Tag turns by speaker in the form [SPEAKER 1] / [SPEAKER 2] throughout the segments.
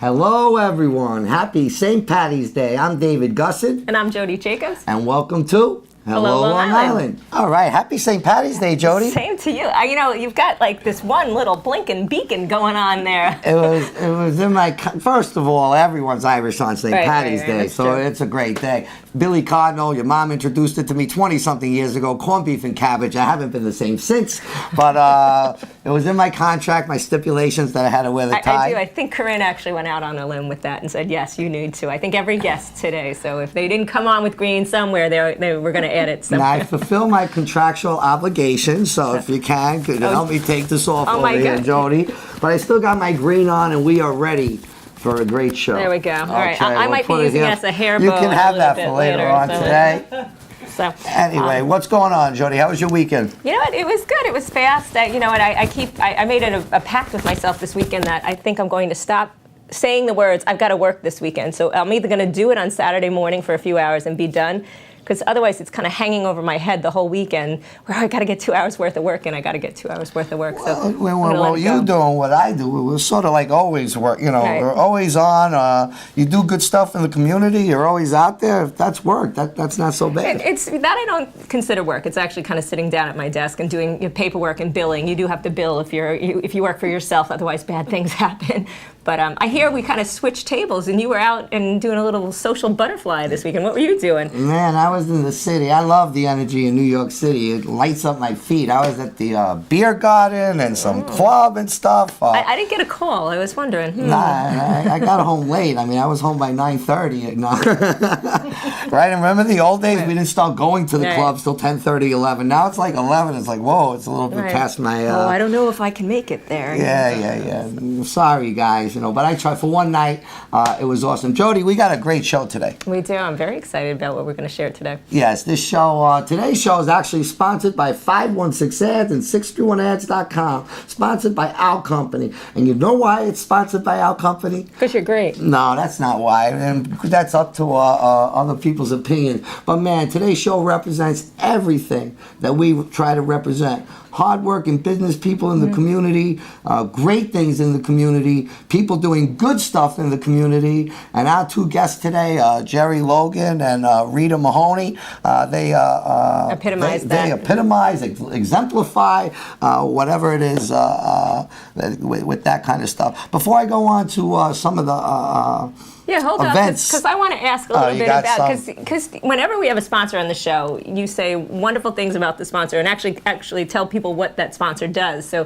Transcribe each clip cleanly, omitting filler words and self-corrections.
[SPEAKER 1] Hello, everyone. Happy St. Patty's Day. I'm David Gussid.
[SPEAKER 2] And I'm Jody Jacobs.
[SPEAKER 1] And welcome to
[SPEAKER 2] Hello, Long Island.
[SPEAKER 1] All right. Happy St. Patty's Day, Jody.
[SPEAKER 2] Same to you. You've got like this one little blinking beacon going on there.
[SPEAKER 1] It was in my, first of all, everyone's Irish on St. Patty's Day,
[SPEAKER 2] that's
[SPEAKER 1] so
[SPEAKER 2] true.
[SPEAKER 1] it's a great day. Billy Cardinal, your mom introduced it to me 20-something years ago, corned beef and cabbage. I haven't been the same since, but it was in my contract, my stipulations that I had to wear the tie.
[SPEAKER 2] I do. I think Corinne actually went out on a limb with that and said, yes, you need to. I think every guest today, so if they didn't come on with green somewhere, they were going to add it somewhere.
[SPEAKER 1] And I fulfill my contractual obligations, so if you can, could you help me take this off over here,
[SPEAKER 2] God.
[SPEAKER 1] Jody? But I still got my green on, and we are ready for a great show.
[SPEAKER 2] There we go. All right.
[SPEAKER 1] Okay,
[SPEAKER 2] I
[SPEAKER 1] we'll
[SPEAKER 2] might be
[SPEAKER 1] put it
[SPEAKER 2] using it
[SPEAKER 1] here.
[SPEAKER 2] as a hair bow.
[SPEAKER 1] You can have that
[SPEAKER 2] bit
[SPEAKER 1] for later on
[SPEAKER 2] so-
[SPEAKER 1] today.
[SPEAKER 2] So,
[SPEAKER 1] Anyway, what's going on, Jody? How was your weekend?
[SPEAKER 2] you know what? It was good. It was fast. You know what? I made it a pact with myself this weekend that I think I'm going to stop saying the words, I've got to work this weekend. So I'm either going to do it on Saturday morning for a few hours and be done, because otherwise it's kind of hanging over my head the whole weekend where I got to get 2 hours worth of work and I got to get 2 hours worth of work. So
[SPEAKER 1] Well, you doing what I do. We're sort of like always work. You know,
[SPEAKER 2] Right.
[SPEAKER 1] we're always on. You do good stuff in the community. You're always out there. If that's work, that's not so bad.
[SPEAKER 2] It's that I don't consider work. It's actually kind of sitting down at my desk and doing your paperwork and billing. You do have to bill if you work for yourself, otherwise bad things happen. But I hear we kind of switched tables, and you were out and doing a little social butterfly this weekend. What were you doing?
[SPEAKER 1] Man, I was in the city. I love the energy in New York City. It lights up my feet. I was at the beer garden and some club and stuff.
[SPEAKER 2] I didn't get a call. I was wondering.
[SPEAKER 1] Nah, I got home late. I mean, I was home by 9:30. Right? And remember the old days? We didn't start going to the
[SPEAKER 2] Right.
[SPEAKER 1] clubs till 10:30, 11. Now it's like 11. It's like, whoa, it's a little bit
[SPEAKER 2] Right.
[SPEAKER 1] past my...
[SPEAKER 2] Oh, I don't know if I can make it there.
[SPEAKER 1] Yeah. I'm sorry, guys, but I tried for one night. It was awesome. Jody, we got a great show today.
[SPEAKER 2] We do. I'm very excited about what we're going to share today.
[SPEAKER 1] Yes, this show, today's show is actually sponsored by 516 Ads and 631ads.com. Sponsored by Our Company. And you know why it's sponsored by Our Company?
[SPEAKER 2] Because you're great.
[SPEAKER 1] No, that's not why. And that's up to other people's opinion. But man, today's show represents everything that we try to represent. Hardworking business people in the community, great things in the community, people doing good stuff in the community. And our two guests today, Jerry Logan and Rita Mahoney, they
[SPEAKER 2] Epitomize that.
[SPEAKER 1] They epitomize, exemplify whatever it is with that kind of stuff. Before I go on to some of the
[SPEAKER 2] Yeah, hold
[SPEAKER 1] events.
[SPEAKER 2] on, because I want to ask a little
[SPEAKER 1] you
[SPEAKER 2] bit
[SPEAKER 1] got
[SPEAKER 2] about,
[SPEAKER 1] some.
[SPEAKER 2] because whenever we have a sponsor on the show, you say wonderful things about the sponsor and actually tell people what that sponsor does. So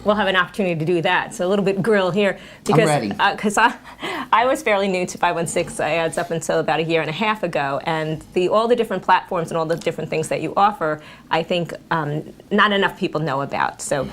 [SPEAKER 2] we'll have an opportunity to do that. So a little bit grill here. Because,
[SPEAKER 1] I'm ready.
[SPEAKER 2] Because I was fairly new to 516 ads up until about a year and a half ago, and all the different platforms and all the different things that you offer, I think not enough people know about. So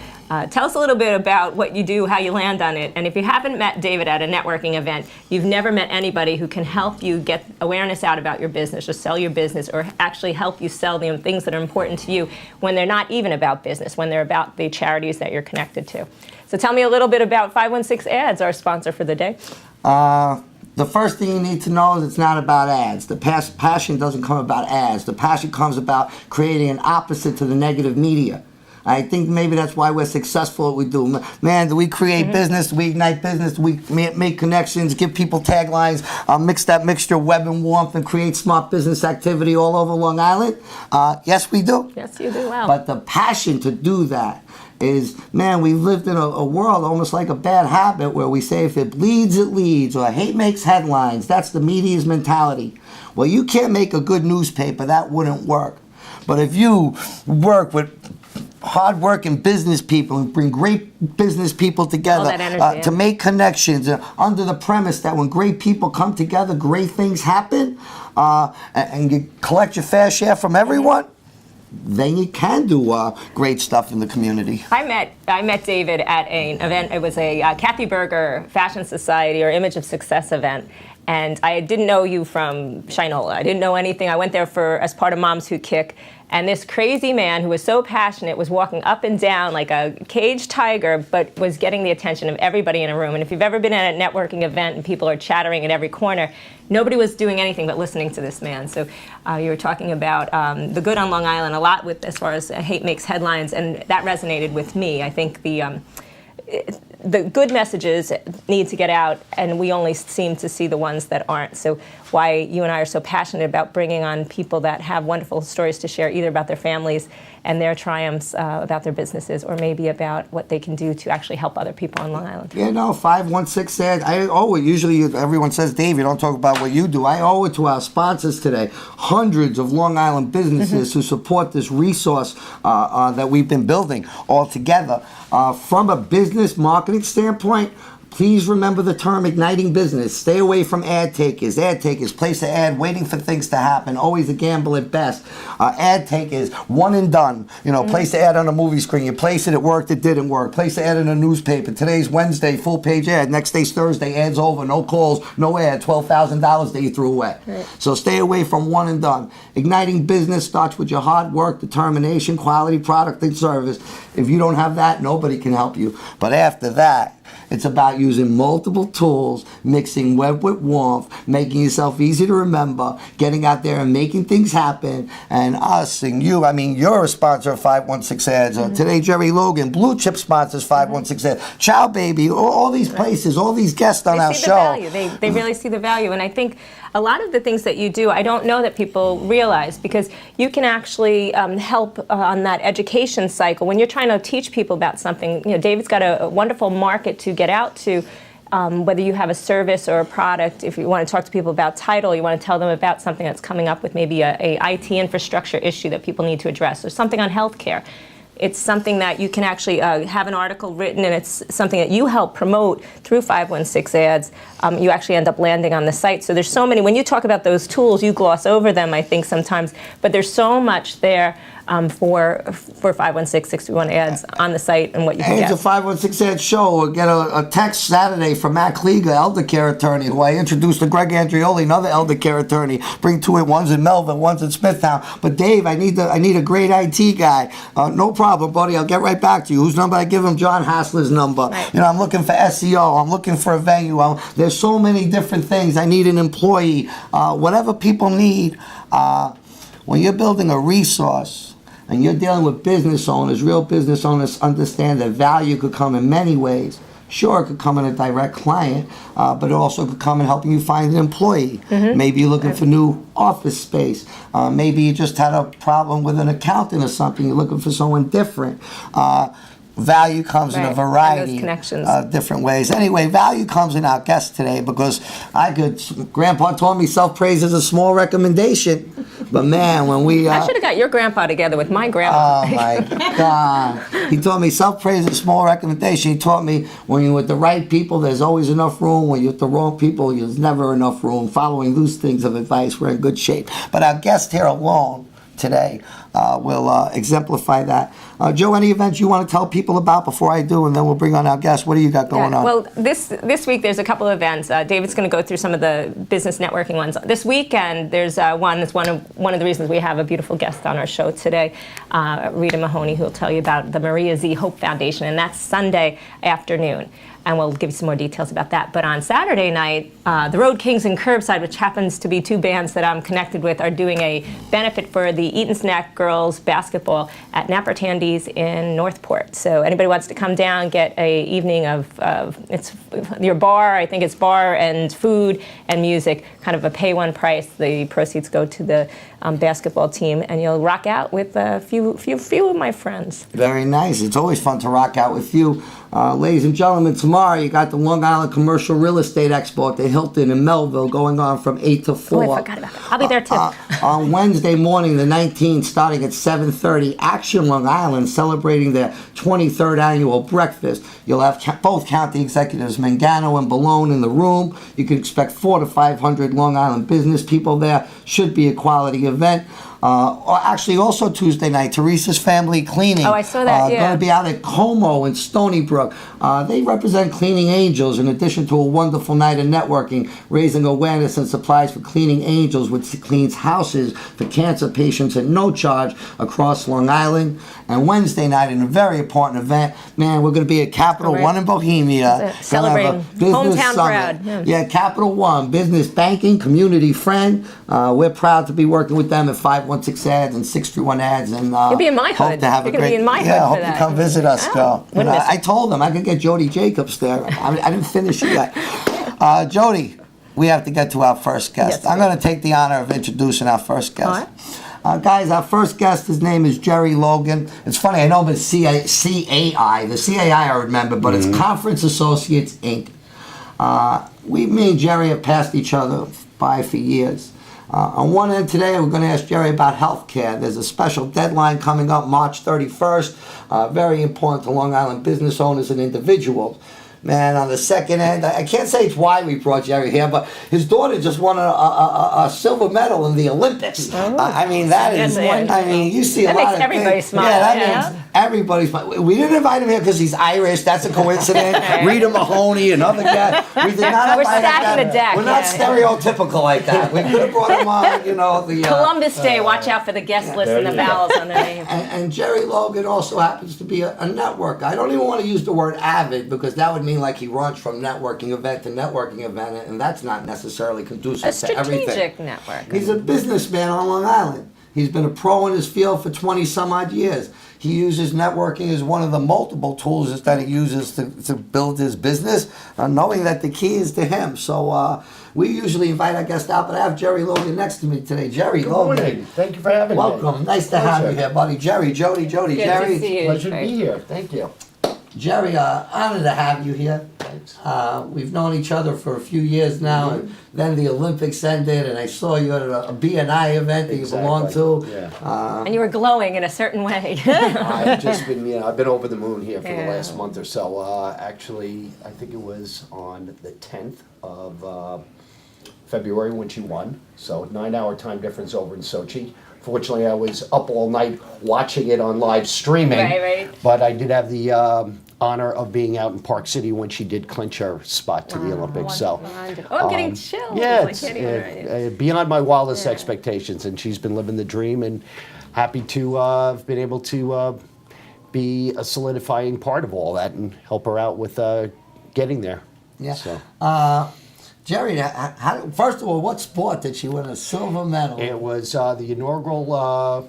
[SPEAKER 2] tell us a little bit about what you do, how you land on it, and if you haven't met David at a networking event, you've never met anybody who can help you get awareness out about your business or sell your business or actually help you sell the things that are important to you when they're not even about business, when they're about the charities that you're connected to. So tell me a little bit about 516 Ads, our sponsor for the day.
[SPEAKER 1] The first thing you need to know is it's not about ads. The passion doesn't come about ads. The passion comes about creating an opposite to the negative media. I think maybe that's why we're successful at what we do. Man, do we create business? Do we ignite business? Do we make connections, give people taglines, mix that mixture of web and warmth and create smart business activity all over Long Island? Yes, we do.
[SPEAKER 2] Yes, you do. Wow.
[SPEAKER 1] But the passion to do that is, man, we lived in a world almost like a bad habit where we say if it bleeds, it leads, or hate makes headlines. That's the media's mentality. Well, you can't make a good newspaper. That wouldn't work. But if you work with hard-working business people and bring great business people together to make connections under the premise that when great people come together, great things happen, and you collect your fair share from everyone, then you can do great stuff in the community.
[SPEAKER 2] I met David at an event. It was a Kathy Berger Fashion Society or Image of Success event. And I didn't know you from Shinola. I didn't know anything. I went there as part of Moms Who Kick. And this crazy man who was so passionate was walking up and down like a caged tiger, but was getting the attention of everybody in a room. And if you've ever been at a networking event and people are chattering at every corner, nobody was doing anything but listening to this man. So you were talking about the good on Long Island a lot with as far as hate makes headlines, and that resonated with me. I think the good messages need to get out, and we only seem to see the ones that aren't. So why you and I are so passionate about bringing on people that have wonderful stories to share, either about their families and their triumphs, about their businesses, or maybe about what they can do to actually help other people on Long Island.
[SPEAKER 1] Yeah, no, 516 said, I owe it. Usually everyone says, Dave, you don't talk about what you do. I owe it to our sponsors today. Hundreds of Long Island businesses who support this resource that we've been building all together. From a business marketing standpoint, please remember the term igniting business. Stay away from ad takers. Ad takers place an ad waiting for things to happen. Always a gamble at best. Ad takers, one and done. You know, place the ad on a movie screen. You place it, it worked, it didn't work. Place the ad in a newspaper. Today's Wednesday, full page ad. Next day's Thursday, ad's over. No calls, no ad. $12,000 that you threw away. Right. So stay away from one and done. Igniting business starts with your hard work, determination, quality product and service. If you don't have that, nobody can help you. But after that, it's about using multiple tools, mixing web with warmth, making yourself easy to remember, getting out there and making things happen. And us and you, I mean, you're a sponsor of 516 Ads. Today, Jerry Logan, Blue Chip sponsors 516 Ads. Chow Baby, all these places, all these guests on our show.
[SPEAKER 2] They really see the value. And I think a lot of the things that you do, I don't know that people realize, because you can actually help on that education cycle. When you're trying to teach people about something, you know, David's got a wonderful market to get out to, whether you have a service or a product. If you want to talk to people about title, you want to tell them about something that's coming up with maybe a IT infrastructure issue that people need to address, or something on healthcare. It's something that you can actually have an article written, and it's something that you help promote through 516 Ads. You actually end up landing on the site. So there's so many. When you talk about those tools, you gloss over them, I think, sometimes. But there's so much there for 516-61 Ads on the site and what you can get.
[SPEAKER 1] It's a 516 Ads show. We'll get a text Saturday from Matt Klieger, elder care attorney, who I introduced to Greg Andrioli, another elder care attorney. Bring two at one's in Melville, one's in Smithtown. But Dave, I need a great IT guy. No problem, buddy. I'll get right back to you. Whose number? I give him John Hassler's number.
[SPEAKER 2] Right.
[SPEAKER 1] You know, I'm looking for SEO. I'm looking for a venue. There's so many different things. I need an employee. Whatever people need. When you're building a resource and you're dealing with business owners, real business owners understand that value could come in many ways. Sure, it could come in a direct client, but it also could come in helping you find an employee. Maybe you're looking for new office space. Maybe you just had a problem with an accountant or something. You're looking for someone different. Value comes in a variety of different ways. Anyway, value comes in our guest today because Grandpa told me self-praise is a small recommendation. But man, when
[SPEAKER 2] I should have got your grandpa together with my grandma.
[SPEAKER 1] Oh my God. He taught me self-praise is a small recommendation. He taught me when you're with the right people, there's always enough room. When you're with the wrong people, there's never enough room. Following those things of advice, we're in good shape. But our guest here alone today will exemplify that. Joe, any events you want to tell people about before I do, and then we'll bring on our guest? What do you got going on?
[SPEAKER 2] Well, this week there's a couple of events. David's going to go through some of the business networking ones. This weekend there's one. It's one of the reasons we have a beautiful guest on our show today, Rita Mahoney, who will tell you about the Maria Z. Hope Foundation, and that's Sunday afternoon. And we'll give you some more details about that. But on Saturday night, the Road Kings and Curbside, which happens to be two bands that I'm connected with, are doing a benefit for the Eaton Snack girls basketball at Napper Tandy's in Northport. So anybody wants to come down, get a evening of it's your bar. I think it's bar and food and music, kind of a pay one price. The proceeds go to the basketball team, and you'll rock out with a few of my friends.
[SPEAKER 1] Very nice. It's always fun to rock out with you. Ladies and gentlemen, tomorrow you got the Long Island Commercial Real Estate Expo at the Hilton in Melville going on from 8 to 4.
[SPEAKER 2] Oh, I forgot about that. I'll be there too.
[SPEAKER 1] On Wednesday morning, the 19th, starting at 7:30, Action Long Island celebrating their 23rd annual breakfast. You'll have both county executives, Mangano and Balone, in the room. You can expect 400 to 500 Long Island business people there. Should be a quality event. Actually, also Tuesday night, Teresa's Family Cleaning.
[SPEAKER 2] Oh, I saw that, yeah.
[SPEAKER 1] Going to be out at Como in Stony Brook. They represent Cleaning Angels in addition to a wonderful night of networking, raising awareness and supplies for Cleaning Angels, which cleans houses for cancer patients at no charge across Long Island. And Wednesday night, in a very important event, man, we're going to be at Capital One in Bohemia.
[SPEAKER 2] Celebrating hometown proud.
[SPEAKER 1] Yeah, Capital One, business banking, community friend. We're proud to be working with them at 516 516 ads and 631 ads, and
[SPEAKER 2] You'll be in my
[SPEAKER 1] hope
[SPEAKER 2] hood.
[SPEAKER 1] to have
[SPEAKER 2] You're
[SPEAKER 1] a
[SPEAKER 2] gonna
[SPEAKER 1] great.
[SPEAKER 2] be in my hood
[SPEAKER 1] yeah,
[SPEAKER 2] for
[SPEAKER 1] hope
[SPEAKER 2] that.
[SPEAKER 1] you come visit us, Joe.
[SPEAKER 2] wouldn't miss
[SPEAKER 1] I told them I could get Jody Jacobs there. I didn't finish it yet. Jody, we have to get to our first guest.
[SPEAKER 2] Yes,
[SPEAKER 1] I'm going to take the honor of introducing our first guest.
[SPEAKER 2] All right.
[SPEAKER 1] Guys, our first guest, his name is Jerry Logan. It's funny, I know him as CAI. The CAI I remember, but it's Conference Associates, Inc. Me and Jerry have passed each other by for years. On one end today, we're going to ask Jerry about healthcare. There's a special deadline coming up March 31st, very important to Long Island business owners and individuals. Man, on the second end, I can't say it's why we brought Jerry here, but his daughter just won a silver medal in the Olympics. I mean, that is, I mean, you see
[SPEAKER 2] that
[SPEAKER 1] a lot
[SPEAKER 2] makes
[SPEAKER 1] of
[SPEAKER 2] everybody
[SPEAKER 1] things.
[SPEAKER 2] smile.
[SPEAKER 1] Yeah, that makes everybody smile. We didn't invite him here because he's Irish. That's a coincidence. Rita Mahoney, another guy. We did not
[SPEAKER 2] We're
[SPEAKER 1] invite him.
[SPEAKER 2] stacking the deck.
[SPEAKER 1] We're not stereotypical like that. We could have brought him on, you know, the...
[SPEAKER 2] Columbus Day, watch out for the guest list and the vowels on their name.
[SPEAKER 1] And Jerry Logan also happens to be a networker. I don't even want to use the word avid because that would mean like he runs from networking event to networking event, and that's not necessarily conducive to everything.
[SPEAKER 2] A strategic network.
[SPEAKER 1] He's a businessman on Long Island. He's been a pro in his field for 20 some odd years. He uses networking as one of the multiple tools that he uses to build his business, knowing that the key is to him. So we usually invite our guests out, but I have Jerry Logan next to me today. Jerry Logan.
[SPEAKER 3] Good morning. Thank you for having me.
[SPEAKER 1] Welcome. Nice to have you here, buddy. Jerry, Jody,
[SPEAKER 2] Good
[SPEAKER 1] Jerry.
[SPEAKER 2] to see you.
[SPEAKER 3] Pleasure to be here. Thank you.
[SPEAKER 1] Jerry, honored to have you here.
[SPEAKER 3] Thanks.
[SPEAKER 1] We've known each other for a few years now, and then the Olympics ended, and I saw you at a BNI event that you belong to.
[SPEAKER 3] Yeah.
[SPEAKER 2] And you were glowing in a certain way.
[SPEAKER 3] I've just been, I've been over the moon here for the last month or so. Actually, I think it was on the 10th of February when she won. So 9-hour time difference over in Sochi. Fortunately, I was up all night watching it on live streaming.
[SPEAKER 2] Right.
[SPEAKER 3] But I did have the honor of being out in Park City when she did clinch her spot to the Olympics. So,
[SPEAKER 2] Oh, I'm getting chills.
[SPEAKER 3] yeah,
[SPEAKER 2] I
[SPEAKER 3] it's
[SPEAKER 2] can't even
[SPEAKER 3] beyond my wildest expectations, and she's been living the dream, and happy to have been able to be a solidifying part of all that and help her out with getting there.
[SPEAKER 1] Yeah.
[SPEAKER 3] So.
[SPEAKER 1] Jerry, first of all, what sport did she win a silver medal?
[SPEAKER 3] It was the inaugural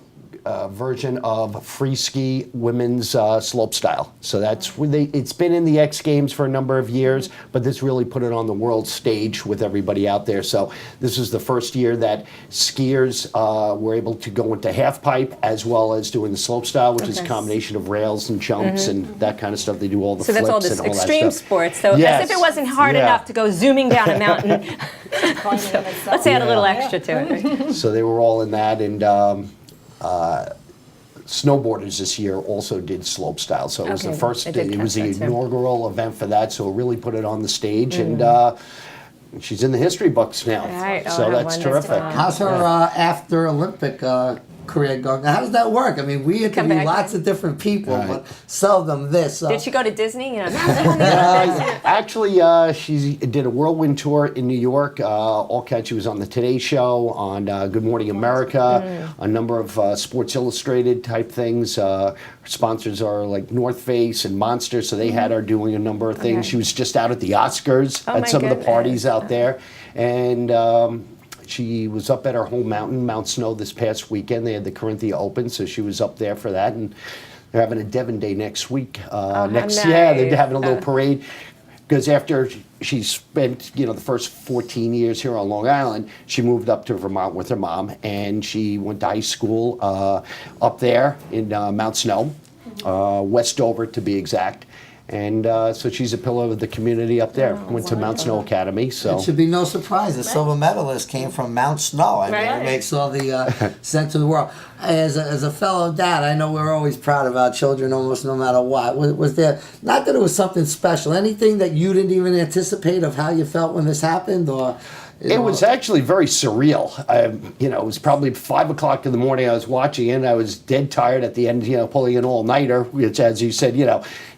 [SPEAKER 3] version of free ski women's slope style. So that's when it's been in the X Games for a number of years, but this really put it on the world stage with everybody out there. So this is the first year that skiers were able to go into half pipe as well as doing the slope style, which is a combination of rails and jumps and that kind of stuff. They do all the
[SPEAKER 2] So
[SPEAKER 3] flips
[SPEAKER 2] that's all this
[SPEAKER 3] and all
[SPEAKER 2] extreme
[SPEAKER 3] that stuff.
[SPEAKER 2] sports. So
[SPEAKER 3] Yes.
[SPEAKER 2] as if it wasn't hard enough to go zooming down a mountain. So let's add a little extra to it.
[SPEAKER 3] So they were all in that, and snowboarders this year also did slope style. So it was
[SPEAKER 2] Okay,
[SPEAKER 3] the first,
[SPEAKER 2] I did
[SPEAKER 3] it was
[SPEAKER 2] catch
[SPEAKER 3] the
[SPEAKER 2] that too.
[SPEAKER 3] inaugural event for that. So it really put it on the stage, and she's in the history books now.
[SPEAKER 2] Right.
[SPEAKER 3] So
[SPEAKER 2] Oh, how
[SPEAKER 3] that's
[SPEAKER 2] wonderful.
[SPEAKER 3] terrific.
[SPEAKER 1] How's her after Olympic career going? Now, how does that work? I mean, we interview
[SPEAKER 2] back.
[SPEAKER 1] lots of different people,
[SPEAKER 3] Right.
[SPEAKER 1] but seldom this.
[SPEAKER 2] Did she go to Disney?
[SPEAKER 3] Actually, she did a whirlwind tour in New York. She was on the Today Show, on Good Morning America, a number of Sports Illustrated type things. Her sponsors are like North Face and Monster, so they had her doing a number of things.
[SPEAKER 2] Okay.
[SPEAKER 3] She was just out at the Oscars
[SPEAKER 2] Oh,
[SPEAKER 3] at
[SPEAKER 2] my
[SPEAKER 3] some of the
[SPEAKER 2] goodness.
[SPEAKER 3] parties out there, and she was up at her home mountain, Mount Snow, this past weekend. They had the Corinthia Open, so she was up there for that, and they're having a Devon Day next week.
[SPEAKER 2] how
[SPEAKER 3] Yeah,
[SPEAKER 2] nice.
[SPEAKER 3] they're having a little parade. Because after she spent, the first 14 years here on Long Island, she moved up to Vermont with her mom, and she went to high school up there in Mount Snow, Westover to be exact. And so she's a pillar of the community up there. Went to Mount Snow Academy. So
[SPEAKER 1] It should be no surprise the silver medalist came from Mount Snow. I mean,
[SPEAKER 2] Right.
[SPEAKER 1] it makes all the sense in the world. As a fellow dad, I know we're always proud of our children almost no matter what. Was there, not that it was something special, anything that you didn't even anticipate of how you felt when this happened? Or
[SPEAKER 3] it was actually very surreal. It was probably 5 o'clock in the morning. I was watching it. And I was dead tired at the end, pulling an all-nighter, which, as you said,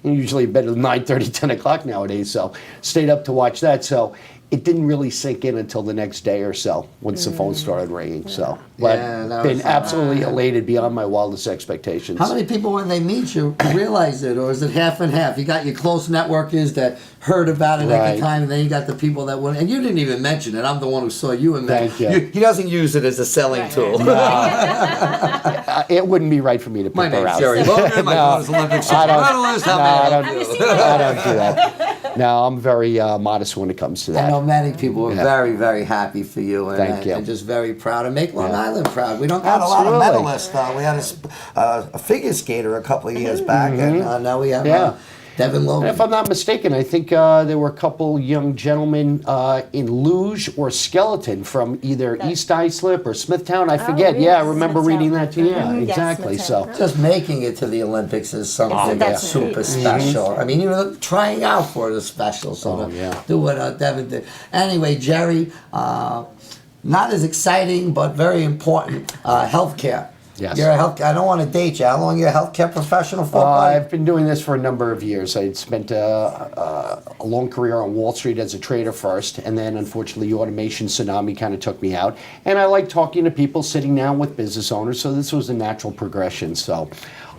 [SPEAKER 3] usually in bed at 9:30, 10 o'clock nowadays. So stayed up to watch that. So it didn't really sink in until the next day or so once the phone started ringing. So, but
[SPEAKER 1] that
[SPEAKER 3] been
[SPEAKER 1] was-
[SPEAKER 3] absolutely elated beyond my wildest expectations.
[SPEAKER 1] How many people, when they meet you, realize it, or is it half and half? You got your close networkers that heard about it at
[SPEAKER 3] Right.
[SPEAKER 1] the time, and then you got the people that wouldn't. And you didn't even mention it. I'm the one who saw you in that.
[SPEAKER 3] Thank you.
[SPEAKER 1] He doesn't use it as a selling
[SPEAKER 2] Right,
[SPEAKER 1] tool.
[SPEAKER 3] It wouldn't be right for me to pick
[SPEAKER 1] My
[SPEAKER 3] her
[SPEAKER 1] name's
[SPEAKER 3] out.
[SPEAKER 1] Jerry Logan. My daughter's Olympic
[SPEAKER 3] I don't-
[SPEAKER 1] medalist. How
[SPEAKER 3] no,
[SPEAKER 1] may
[SPEAKER 3] I
[SPEAKER 1] help
[SPEAKER 3] don't
[SPEAKER 1] you?
[SPEAKER 3] I don't do that. No, I'm very modest when it comes to
[SPEAKER 1] I know
[SPEAKER 3] that.
[SPEAKER 1] many people were
[SPEAKER 3] Yeah.
[SPEAKER 1] very, very happy for you, and,
[SPEAKER 3] Thank you.
[SPEAKER 1] and just very proud, and make Long
[SPEAKER 3] Yeah.
[SPEAKER 1] Island proud. We don't got a lot of
[SPEAKER 3] Absolutely.
[SPEAKER 1] medalists. We had a figure skater a couple of years back, and now we have
[SPEAKER 3] Yeah.
[SPEAKER 1] Devin
[SPEAKER 3] And
[SPEAKER 1] Logan.
[SPEAKER 3] if I'm not mistaken, I think there were a couple young gentlemen in luge or skeleton from either East Islip or Smithtown. I forget.
[SPEAKER 2] really?
[SPEAKER 3] Yeah, I remember
[SPEAKER 2] Smithtown.
[SPEAKER 3] reading that too. Yeah,
[SPEAKER 2] Mhm. Yes,
[SPEAKER 3] exactly.
[SPEAKER 2] Smithtown.
[SPEAKER 3] So,
[SPEAKER 1] Just making it to the Olympics is something
[SPEAKER 2] That's
[SPEAKER 1] that's super
[SPEAKER 2] great.
[SPEAKER 1] special. I mean, even trying out for it is special. So
[SPEAKER 3] Oh,
[SPEAKER 1] to
[SPEAKER 3] yeah.
[SPEAKER 1] do what Devin did. Anyway, Jerry, not as exciting, but very important. Healthcare.
[SPEAKER 3] Yes.
[SPEAKER 1] You're a health. I don't want to date you. How long are you a healthcare professional for? buddy?
[SPEAKER 3] I've been doing this for a number of years. I spent a long career on Wall Street as a trader first, and then unfortunately the automation tsunami kind of took me out. And I like talking to people, sitting down with business owners, so this was a natural progression. So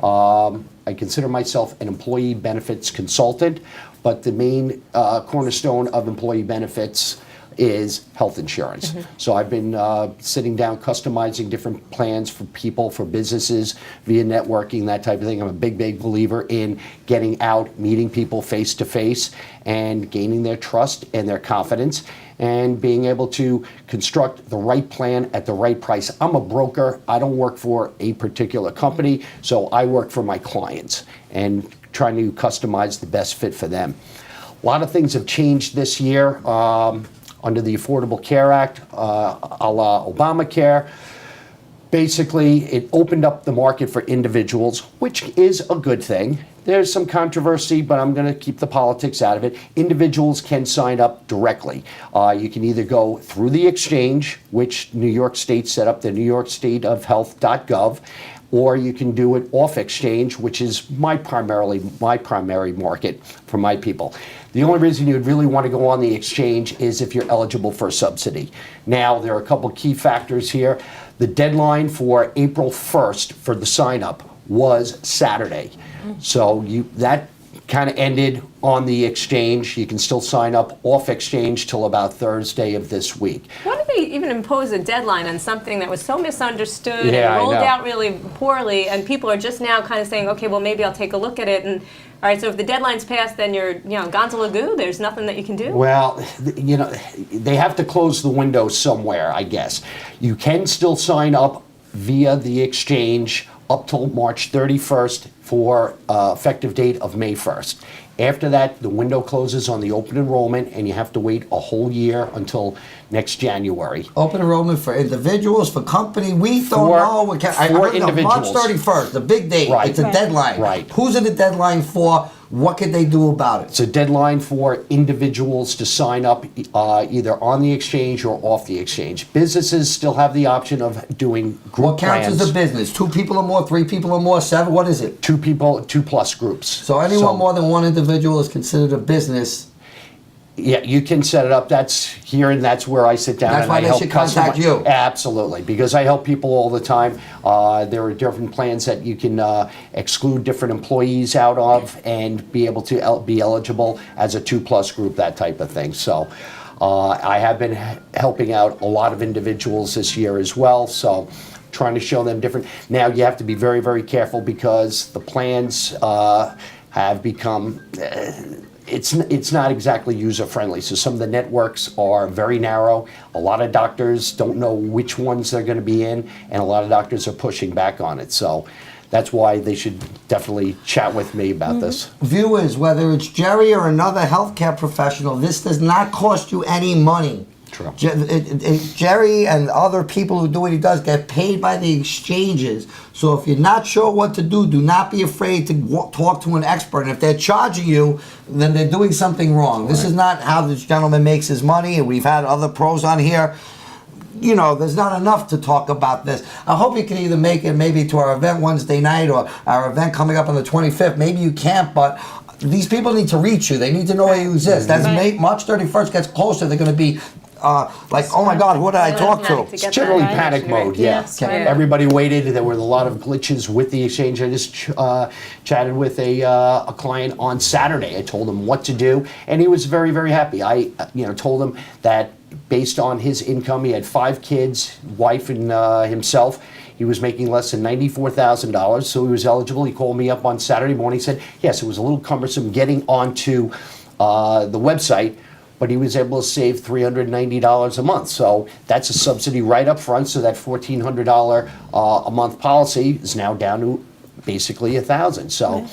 [SPEAKER 3] I consider myself an employee benefits consultant, but the main cornerstone of employee benefits is health insurance. So I've been sitting down, customizing different plans for people, for businesses, via networking, that type of thing. I'm a big, big believer in getting out, meeting people face to face, and gaining their trust and their confidence, and being able to construct the right plan at the right price. I'm a broker. I don't work for a particular company, so I work for my clients and trying to customize the best fit for them. A lot of things have changed this year. Under the Affordable Care Act, a la Obamacare. Basically, it opened up the market for individuals, which is a good thing. There's some controversy, but I'm going to keep the politics out of it. Individuals can sign up directly. You can either go through the exchange, which New York State set up, the NewYorkStateOfHealth.gov, or you can do it off exchange, which is my primary market for my people. The only reason you'd really want to go on the exchange is if you're eligible for a subsidy. Now, there are a couple key factors here. The deadline for April 1st for the sign up was Saturday. So that kind of ended on the exchange. You can still sign up off exchange till about Thursday of this week.
[SPEAKER 2] Why did they even impose a deadline on something that was so misunderstood
[SPEAKER 3] Yeah, I
[SPEAKER 2] and rolled
[SPEAKER 3] know.
[SPEAKER 2] out really poorly, and people are just now kind of saying, okay, well, maybe I'll take a look at it. And all right, so if the deadline's passed, then you're, gonzalagoo. There's nothing that you can do.
[SPEAKER 3] Well, they have to close the window somewhere, I guess. You can still sign up via the exchange up till March 31st for effective date of May 1st. After that, the window closes on the open enrollment, and you have to wait a whole year until next January.
[SPEAKER 1] Open enrollment for individuals, for company. We don't
[SPEAKER 3] For-
[SPEAKER 1] know. I
[SPEAKER 3] for
[SPEAKER 1] heard
[SPEAKER 3] individuals.
[SPEAKER 1] March 31st, the big date.
[SPEAKER 3] Right.
[SPEAKER 1] It's a
[SPEAKER 2] Right.
[SPEAKER 1] deadline.
[SPEAKER 3] Right.
[SPEAKER 1] Who's it a deadline for? What could they do about it?
[SPEAKER 3] It's a deadline for individuals to sign up either on the exchange or off the exchange. Businesses still have the option of doing group
[SPEAKER 1] What counts
[SPEAKER 3] plans.
[SPEAKER 1] as a business? 2 people or more, 3 people or more, 7? What is it?
[SPEAKER 3] 2 people, 2+ groups.
[SPEAKER 1] So anyone more than one individual is considered a business.
[SPEAKER 3] Yeah, you can set it up. That's here, and that's where I sit down.
[SPEAKER 1] That's
[SPEAKER 3] and
[SPEAKER 1] why
[SPEAKER 3] I
[SPEAKER 1] they
[SPEAKER 3] help
[SPEAKER 1] should contact
[SPEAKER 3] customize-
[SPEAKER 1] you.
[SPEAKER 3] Absolutely, because I help people all the time. There are different plans that you can exclude different employees out of and be able to be eligible as a 2+ group, that type of thing. So I have been helping out a lot of individuals this year as well. So trying to show them different. Now you have to be very, very careful because the plans have become. It's not exactly user-friendly. So some of the networks are very narrow. A lot of doctors don't know which ones they're going to be in, and a lot of doctors are pushing back on it. So that's why they should definitely chat with me about this.
[SPEAKER 1] Viewers, whether it's Jerry or another healthcare professional, this does not cost you any money.
[SPEAKER 3] True.
[SPEAKER 1] Jerry and other people who do what he does get paid by the exchanges. So if you're not sure what to do not be afraid to talk to an expert. And if they're charging you, then they're doing something wrong. This is not how this gentleman makes his money, and we've had other pros on here. There's not enough to talk about this. I hope you can either make it maybe to our event Wednesday night or our event coming up on the 25th. Maybe you can't, but these people need to reach you. They need to know you exist. As March 31st gets closer, they're going to be like, oh my God, who did I talk to?
[SPEAKER 2] To get
[SPEAKER 3] Generally
[SPEAKER 2] that
[SPEAKER 3] panic
[SPEAKER 2] information,
[SPEAKER 3] mode,
[SPEAKER 2] right?
[SPEAKER 3] yeah.
[SPEAKER 2] Yes, right.
[SPEAKER 3] Everybody waited. There were a lot of glitches with the exchange. I just chatted with a client on Saturday. I told him what to do, and he was very, very happy. I told him that based on his income, he had 5 kids, wife and himself. He was making less than $94,000, so he was eligible. He called me up on Saturday morning, said, yes, it was a little cumbersome getting onto the website, but he was able to save $390 a month. So that's a subsidy right up front, so that $1,400 a month policy is now down to basically $1,000. So.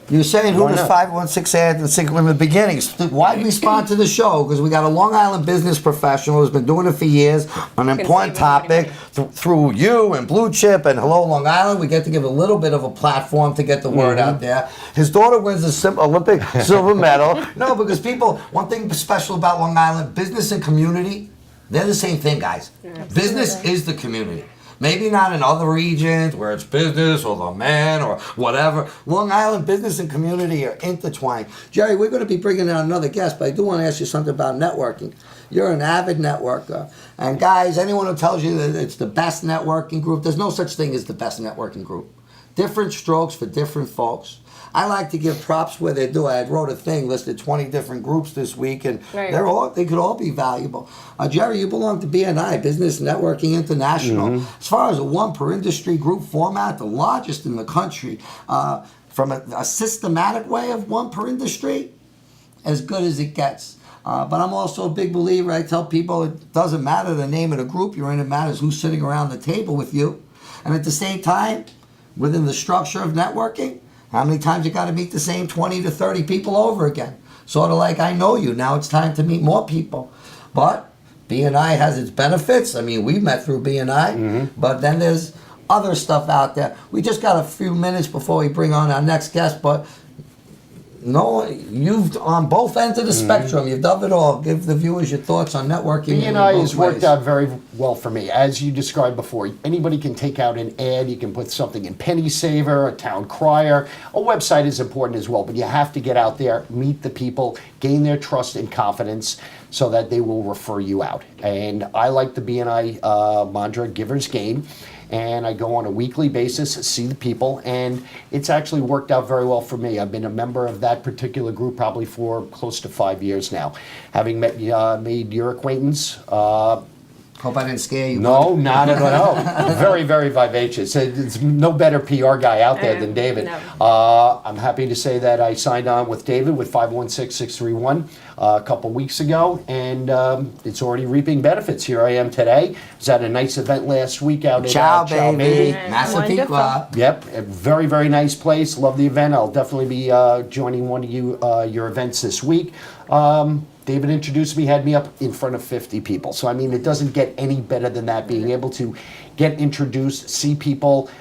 [SPEAKER 1] You're saying who
[SPEAKER 3] Why
[SPEAKER 1] does
[SPEAKER 3] not?
[SPEAKER 1] 516 ad and single in the beginning? Why respond to the show? Because we got a Long Island business professional who's been doing it for years, an important topic. Through you and Blue Chip and Hello Long Island, we get to give a little bit of a platform to get the word out there. His daughter wins the Olympic silver medal. No, because people, one thing special about Long Island, business and community, they're the same thing, guys. Business is the community. Maybe not in other regions where it's business or the man or whatever. Long Island business and community are intertwined. Jerry, we're going to be bringing in another guest, but I do want to ask you something about networking. You're an avid networker. And guys, anyone who tells you that it's the best networking group, there's no such thing as the best networking group. Different strokes for different folks. I like to give props where they do. I wrote a thing, listed 20 different groups this week, and they could all be valuable. Jerry, you belong to BNI, Business Networking International. As far as a one per industry group format, the largest in the country, from a systematic way of one per industry, as good as it gets. But I'm also a big believer. I tell people it doesn't matter the name of the group you're in. It matters who's sitting around the table with you. And at the same time, within the structure of networking, how many times you got to meet the same 20 to 30 people over again? Sort of like, I know you, now it's time to meet more people. But BNI has its benefits. I mean, we met through BNI, but then there's other stuff out there. We just got a few minutes before we bring on our next guest, but no, you've on both ends of the spectrum. You've done it all. Give the viewers your thoughts on networking.
[SPEAKER 3] BNI has worked out very well for me. As you described before, anybody can take out an ad. You can put something in Penny Saver, a town crier. A website is important as well, but you have to get out there, meet the people, gain their trust and confidence so that they will refer you out. And I like the BNI mantra, givers gain. And I go on a weekly basis, see the people, and it's actually worked out very well for me. I've been a member of that particular group probably for close to 5 years now. Having made your acquaintance.
[SPEAKER 1] Hope I didn't scare you.
[SPEAKER 3] No, not at all. Very, very vivacious. There's no better PR guy out there than David.
[SPEAKER 2] No.
[SPEAKER 3] I'm happy to say that I signed on with David with 516-631 a couple weeks ago, and it's already reaping benefits. Here I am today. I was at a nice event last week out at
[SPEAKER 1] Ciao, baby.
[SPEAKER 2] Yeah.
[SPEAKER 1] Massapequa.
[SPEAKER 3] Yep, a very, very nice place. Love the event. I'll definitely be joining one of your events this week. David introduced me, had me up in front of 50 people. So, I mean, it doesn't get any better than that, being able to get introduced, see people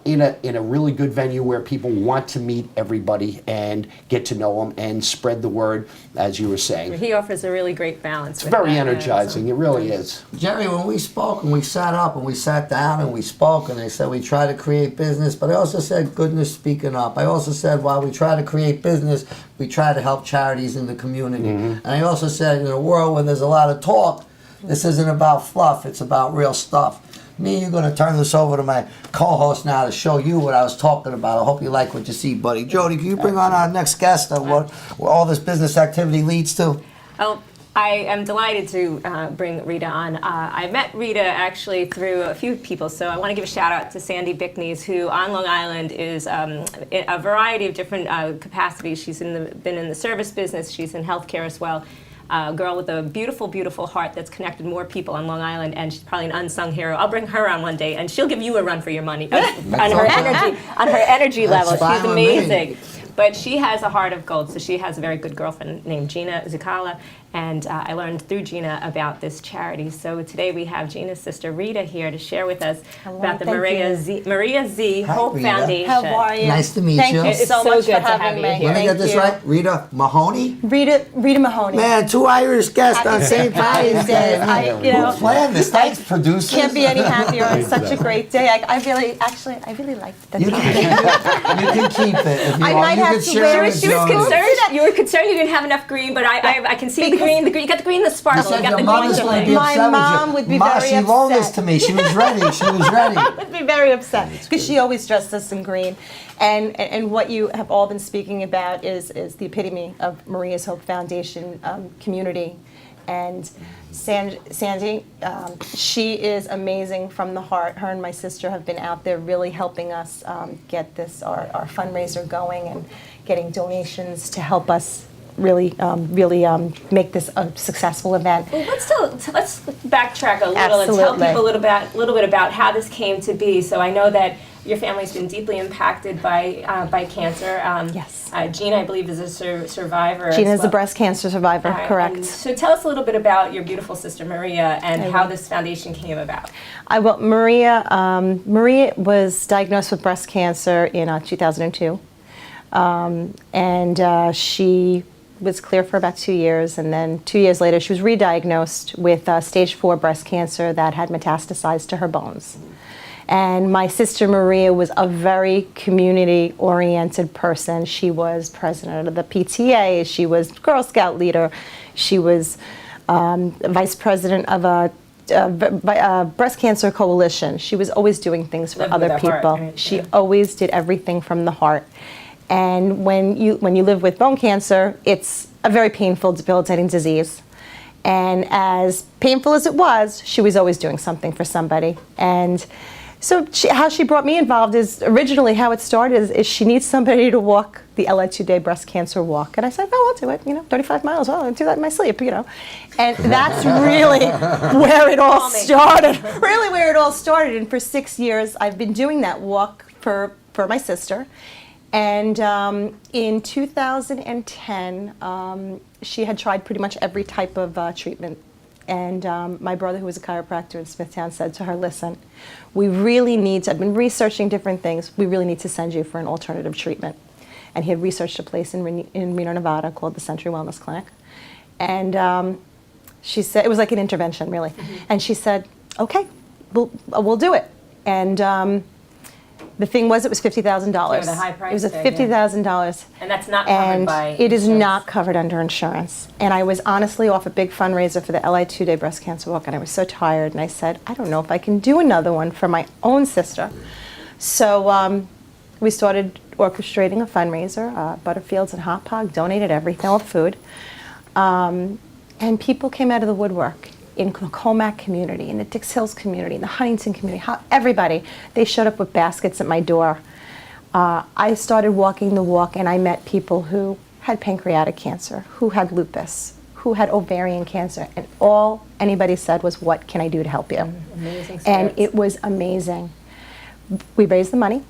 [SPEAKER 3] in a really good venue where people want to meet everybody and get to know them and spread the word, as you were saying.
[SPEAKER 2] He offers a really great balance.
[SPEAKER 3] It's very energizing. It really is.
[SPEAKER 1] Jerry, when we spoke and we sat up and we sat down and we spoke and I said we try to create business, but I also said goodness speaking up. I also said while we try to create business, we try to help charities in the community. And I also said in a world where there's a lot of talk, this isn't about fluff, it's about real stuff. Me, you're going to turn this over to my co-host now to show you what I was talking about. I hope you like what you see, buddy. Jody, can you bring on our next guest of what all this business activity leads to?
[SPEAKER 2] Oh, I am delighted to bring Rita on. I met Rita actually through a few people, so I want to give a shout out to Sandy Bickneys, who on Long Island is in a variety of different capacities. She's been in the service business, she's in healthcare as well. A girl with a beautiful, beautiful heart that's connected more people on Long Island, and she's probably an unsung hero. I'll bring her on one day, and she'll give you a run for your money on her energy level. She's amazing. But she has a heart of gold, so she has a very good girlfriend named Gina Zucala, and I learned through Gina about this charity. So today we have Gina's sister Rita here to share with us about the Maria Z
[SPEAKER 1] Hi,
[SPEAKER 2] Hope
[SPEAKER 1] Rita.
[SPEAKER 2] Foundation.
[SPEAKER 4] How are you?
[SPEAKER 1] Nice to meet
[SPEAKER 4] Thank
[SPEAKER 1] you.
[SPEAKER 4] you
[SPEAKER 2] It's
[SPEAKER 4] so
[SPEAKER 2] so
[SPEAKER 4] much
[SPEAKER 2] good
[SPEAKER 4] for
[SPEAKER 2] to have
[SPEAKER 4] having
[SPEAKER 2] you
[SPEAKER 4] me.
[SPEAKER 2] here.
[SPEAKER 1] Let me
[SPEAKER 4] Thank
[SPEAKER 1] get this
[SPEAKER 4] you.
[SPEAKER 1] right. Rita Mahoney?
[SPEAKER 4] Rita Mahoney.
[SPEAKER 1] Man, two Irish guests on St. Patty's Day.
[SPEAKER 4] I
[SPEAKER 1] Who planned this? Thanks, producers.
[SPEAKER 4] can't be any happier on such a great day. I really like that.
[SPEAKER 1] You can keep it if you
[SPEAKER 4] I
[SPEAKER 1] want.
[SPEAKER 4] might
[SPEAKER 1] You could
[SPEAKER 4] to
[SPEAKER 1] share
[SPEAKER 4] wear
[SPEAKER 1] with
[SPEAKER 2] She was
[SPEAKER 1] Joan.
[SPEAKER 2] concerned. You were concerned you didn't have enough green, but I can see the green. You got the green, the
[SPEAKER 1] You
[SPEAKER 2] sparkle.
[SPEAKER 1] said
[SPEAKER 2] You got
[SPEAKER 1] your
[SPEAKER 2] the
[SPEAKER 1] mother's
[SPEAKER 2] green.
[SPEAKER 1] going to be
[SPEAKER 4] My
[SPEAKER 1] upset with you.
[SPEAKER 4] mom would be
[SPEAKER 1] Ma,
[SPEAKER 4] very
[SPEAKER 1] she loaned this
[SPEAKER 4] upset.
[SPEAKER 1] to me. She was ready. She was ready.
[SPEAKER 4] Would be very upset because she always dressed us in green. And what you have all been speaking about is the epitome of Maria's Hope Foundation community. And Sandy, she is amazing from the heart. Her and my sister have been out there really helping us get our fundraiser going and getting donations to help us really make this a successful event.
[SPEAKER 2] Well, let's backtrack a little and tell
[SPEAKER 4] Absolutely.
[SPEAKER 2] people a little bit about how this came to be. So I know that your family's been deeply impacted by cancer.
[SPEAKER 4] Yes.
[SPEAKER 2] Gina, I believe, is a survivor.
[SPEAKER 4] Gina
[SPEAKER 2] as
[SPEAKER 4] is a
[SPEAKER 2] well.
[SPEAKER 4] breast cancer survivor,
[SPEAKER 2] All right,
[SPEAKER 4] correct.
[SPEAKER 2] and so tell us a little bit about your beautiful sister Maria and
[SPEAKER 4] I
[SPEAKER 2] how
[SPEAKER 4] will.
[SPEAKER 2] this foundation came about.
[SPEAKER 4] Maria was diagnosed with breast cancer in 2002, and she was clear for about 2 years, and then 2 years later she was re-diagnosed with stage 4 breast cancer that had metastasized to her bones. And my sister Maria was a very community-oriented person. She was president of the PTA, she was Girl Scout leader, she was vice president of a breast cancer coalition. She was always doing things for
[SPEAKER 2] Lived with
[SPEAKER 4] other
[SPEAKER 2] her heart,
[SPEAKER 4] people.
[SPEAKER 2] right?
[SPEAKER 4] She
[SPEAKER 2] Yeah.
[SPEAKER 4] always did everything from the heart. And when you live with bone cancer, it's a very painful, debilitating disease. And as painful as it was, she was always doing something for somebody. And so how she brought me involved is originally how it started is she needs somebody to walk the LA 2-day breast cancer walk. And I said, oh, I'll do it, 35 miles, well, I'll do that in my sleep, And that's really where it all started, really where it all started. And for 6 years, I've been doing that walk for my sister. And in 2010, she had tried pretty much every type of treatment. And my brother, who was a chiropractor in Smithtown, said to her, listen, we really need to, I've been researching different things, we really need to send you for an alternative treatment. And he had researched a place in Reno, Nevada called the Century Wellness Clinic. And she said, it was like an intervention, really. Mm-hmm. And she said, okay, we'll do it. And the thing was, it was $50,000.
[SPEAKER 2] Yeah, the high price
[SPEAKER 4] It was a
[SPEAKER 2] tag, yeah.
[SPEAKER 4] $50,000.
[SPEAKER 2] And that's not covered
[SPEAKER 4] And
[SPEAKER 2] by
[SPEAKER 4] it is
[SPEAKER 2] insurance.
[SPEAKER 4] not covered under insurance. And I was honestly off a big fundraiser for the LA 2-day breast cancer walk, and I was so tired. And I said, I don't know if I can do another one for my own sister. So we started orchestrating a fundraiser. Butterfields and Hot Pog donated everything, all the food. And people came out of the woodwork in the Comac community, in the Dix Hills community, in the Huntington community, everybody. They showed up with baskets at my door. I started walking the walk, and I met people who had pancreatic cancer, who had lupus, who had ovarian cancer, and all anybody said was, what can I do to help you?
[SPEAKER 2] Amazing
[SPEAKER 4] And
[SPEAKER 2] spirits.
[SPEAKER 4] it was amazing. We raised the money.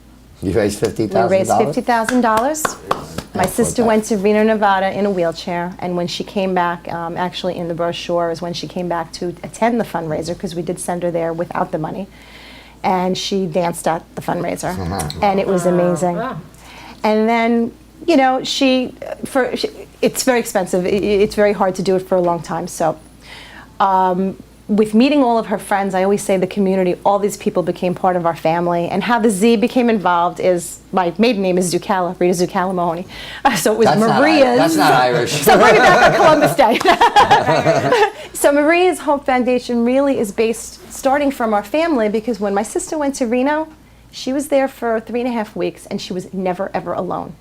[SPEAKER 1] You raised $50,000?
[SPEAKER 4] We raised $50,000. My sister went to Reno, Nevada in a wheelchair, and when she came back, actually in the brochure is when she came back to attend the fundraiser, because we did send her there without the money, and she danced at the fundraiser, and it was amazing.
[SPEAKER 2] Wow.
[SPEAKER 4] And then, it's very expensive. It's very hard to do it for a long time, so with meeting all of her friends, I always say the community, all these people became part of our family. And how the Z became involved is, my maiden name is Zucala, Rita Zucala Mahoney. So it was Maria's.
[SPEAKER 1] That's not Irish.
[SPEAKER 4] So bring it back on Columbus Day. So Maria's Hope Foundation really is based, starting from our family, because when my sister went to Reno, she was there for 3.5 weeks, and she was never, ever alone.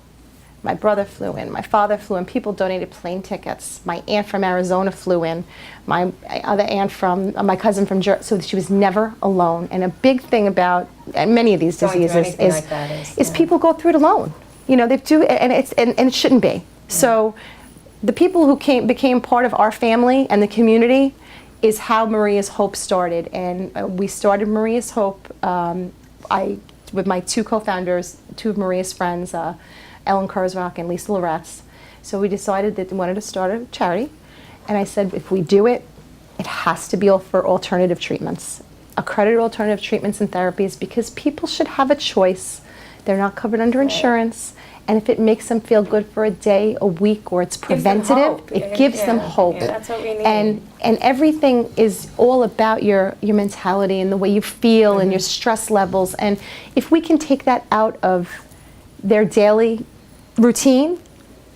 [SPEAKER 4] My brother flew in, my father flew in, people donated plane tickets. My aunt from Arizona flew in, my other aunt from, my cousin from Jersey, so she was never alone. And a big thing about many of these
[SPEAKER 2] Going through
[SPEAKER 4] diseases
[SPEAKER 2] anything like that is, yeah.
[SPEAKER 4] people go through it alone. They do, and it shouldn't be. So the people who became part of our family and the community is how Maria's Hope started. And we started Maria's Hope, with my two co-founders, two of Maria's friends, Ellen Kurzrock and Lisa Loretz. So we decided that we wanted to start a charity. And I said, if we do it, it has to be all for alternative treatments, accredited alternative treatments and therapies, because people should have a choice. They're not covered under insurance. And if it makes them feel good for a day, a week, or it's
[SPEAKER 2] Gives them
[SPEAKER 4] preventative,
[SPEAKER 2] hope.
[SPEAKER 4] it gives them hope.
[SPEAKER 2] Yeah, that's what we need.
[SPEAKER 4] And everything is all about your mentality and the way you feel and your stress levels. And if we can take that out of their daily routine,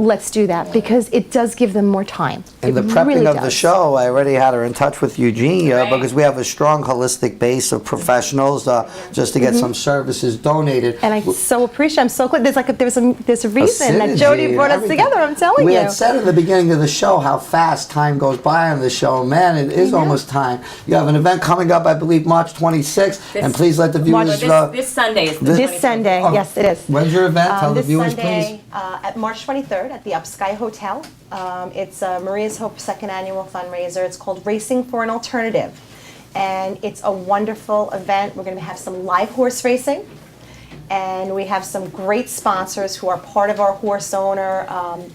[SPEAKER 4] let's do that because it does give them more time.
[SPEAKER 1] In the
[SPEAKER 4] It
[SPEAKER 1] prepping
[SPEAKER 4] really
[SPEAKER 1] of the
[SPEAKER 4] does.
[SPEAKER 1] show, I already had her in touch with Eugenia
[SPEAKER 2] Right.
[SPEAKER 1] because we have a strong holistic base of professionals just to get some services donated.
[SPEAKER 4] And I so appreciate. I'm so glad. There's a reason that
[SPEAKER 1] synergy
[SPEAKER 4] Jody
[SPEAKER 1] and
[SPEAKER 4] brought us
[SPEAKER 1] everything.
[SPEAKER 4] together. I'm telling
[SPEAKER 1] We
[SPEAKER 4] you.
[SPEAKER 1] had said at the beginning of the show how fast time goes by on the show. Man, it is almost time. You have an event coming up, I believe, March 26th, and please let the viewers.
[SPEAKER 2] This Sunday is the
[SPEAKER 4] This
[SPEAKER 2] 24th.
[SPEAKER 4] Sunday,
[SPEAKER 1] Oh,
[SPEAKER 4] yes, it is.
[SPEAKER 1] When's your event? Tell the
[SPEAKER 4] This
[SPEAKER 1] viewers,
[SPEAKER 4] Sunday,
[SPEAKER 1] please.
[SPEAKER 4] at March 23rd at the Upsky Hotel. It's Maria's Hope second annual fundraiser. It's called Racing for an Alternative. And it's a wonderful event. We're going to have some live horse racing. And we have some great sponsors who are part of our horse owner,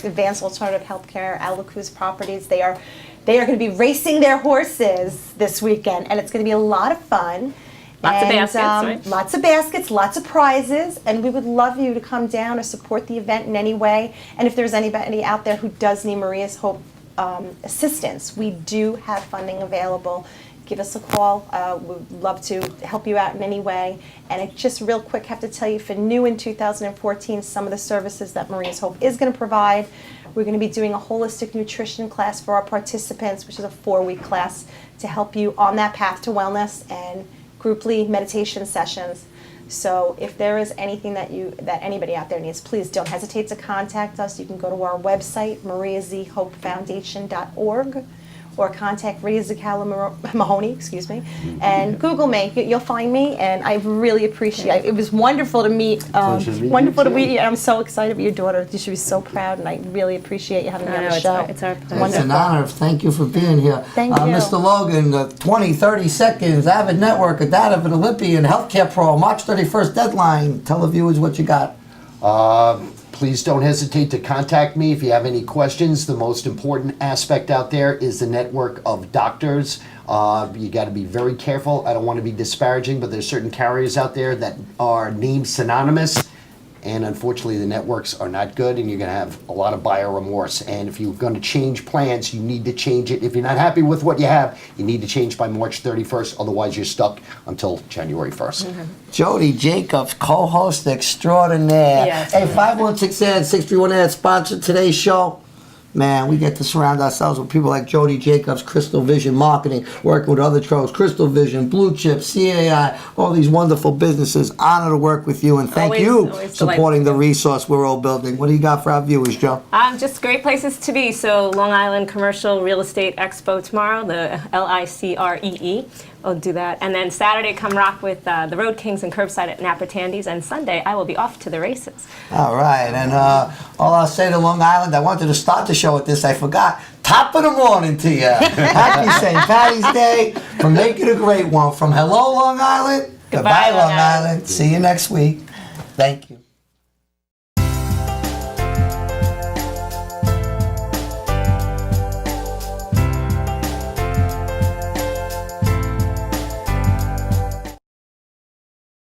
[SPEAKER 4] Advanced Alternative Healthcare, HELLOooo's properties. They are going to be racing their horses this weekend. And it's going to be a lot of fun.
[SPEAKER 2] Lots of baskets, right?
[SPEAKER 4] Lots of baskets, lots of prizes, and we would love you to come down or support the event in any way. And if there's anybody out there who does need Maria's Hope assistance, we do have funding available. Give us a call. We'd love to help you out in any way. And I just real quick have to tell you, for new in 2014, some of the services that Maria's Hope is going to provide. We're going to be doing a holistic nutrition class for our participants, which is a 4-week class to help you on that path to wellness, and grouply meditation sessions. So if there is anything that anybody out there needs, please don't hesitate to contact us. You can go to our website, mariazhopefoundation.org, or contact Rita Zacala Mahoney, and Google me. You'll find me, and I really appreciate it. It was wonderful to meet.
[SPEAKER 3] Pleasure to meet you,
[SPEAKER 4] Wonderful to
[SPEAKER 3] too.
[SPEAKER 4] meet you. And I'm so excited about your daughter. You should be so proud, and I really appreciate you having me on the show.
[SPEAKER 2] It's our pleasure.
[SPEAKER 1] It's
[SPEAKER 4] Wonderful.
[SPEAKER 1] an honor. Thank you for being here.
[SPEAKER 4] Thank you.
[SPEAKER 1] Mr. Logan, 20, 30 seconds, Avid Network, a data of an Olympian, Healthcare Pro, March 31st deadline. Tell the viewers what you got.
[SPEAKER 3] Please don't hesitate to contact me if you have any questions. The most important aspect out there is the network of doctors. You got to be very careful. I don't want to be disparaging, but there's certain carriers out there that are named synonymous, and unfortunately the networks are not good, and you're going to have a lot of buyer remorse. And if you're going to change plans, you need to change it. If you're not happy with what you have, you need to change by March 31st. Otherwise, you're stuck until January 1st.
[SPEAKER 1] Jody Jacobs, co-host extraordinaire.
[SPEAKER 2] Yes.
[SPEAKER 1] Hey, 516-631-AD sponsored today's show. Man, we get to surround ourselves with people like Jody Jacobs, Crystal Vision Marketing, working with other tros, Crystal Vision, Blue Chip, CAI, all these wonderful businesses. Honor to work with you, and thank
[SPEAKER 2] Always
[SPEAKER 1] you
[SPEAKER 2] delightful.
[SPEAKER 1] supporting the resource we're all building. What do you got for our viewers, Joe?
[SPEAKER 2] Just great places to be. So Long Island Commercial Real Estate Expo tomorrow, the LICREE. I'll do that. And then Saturday, come rock with the Road Kings and Curbside at Napa Tandy's. And Sunday, I will be off to the races.
[SPEAKER 1] All right, and all I'll say to Long Island, I wanted to start the show with this, I forgot. Top of the morning to you. Happy St. Patty's Day for Make It a Great One. From hello, Long Island. Goodbye, Long Island. See you next week. Thank you.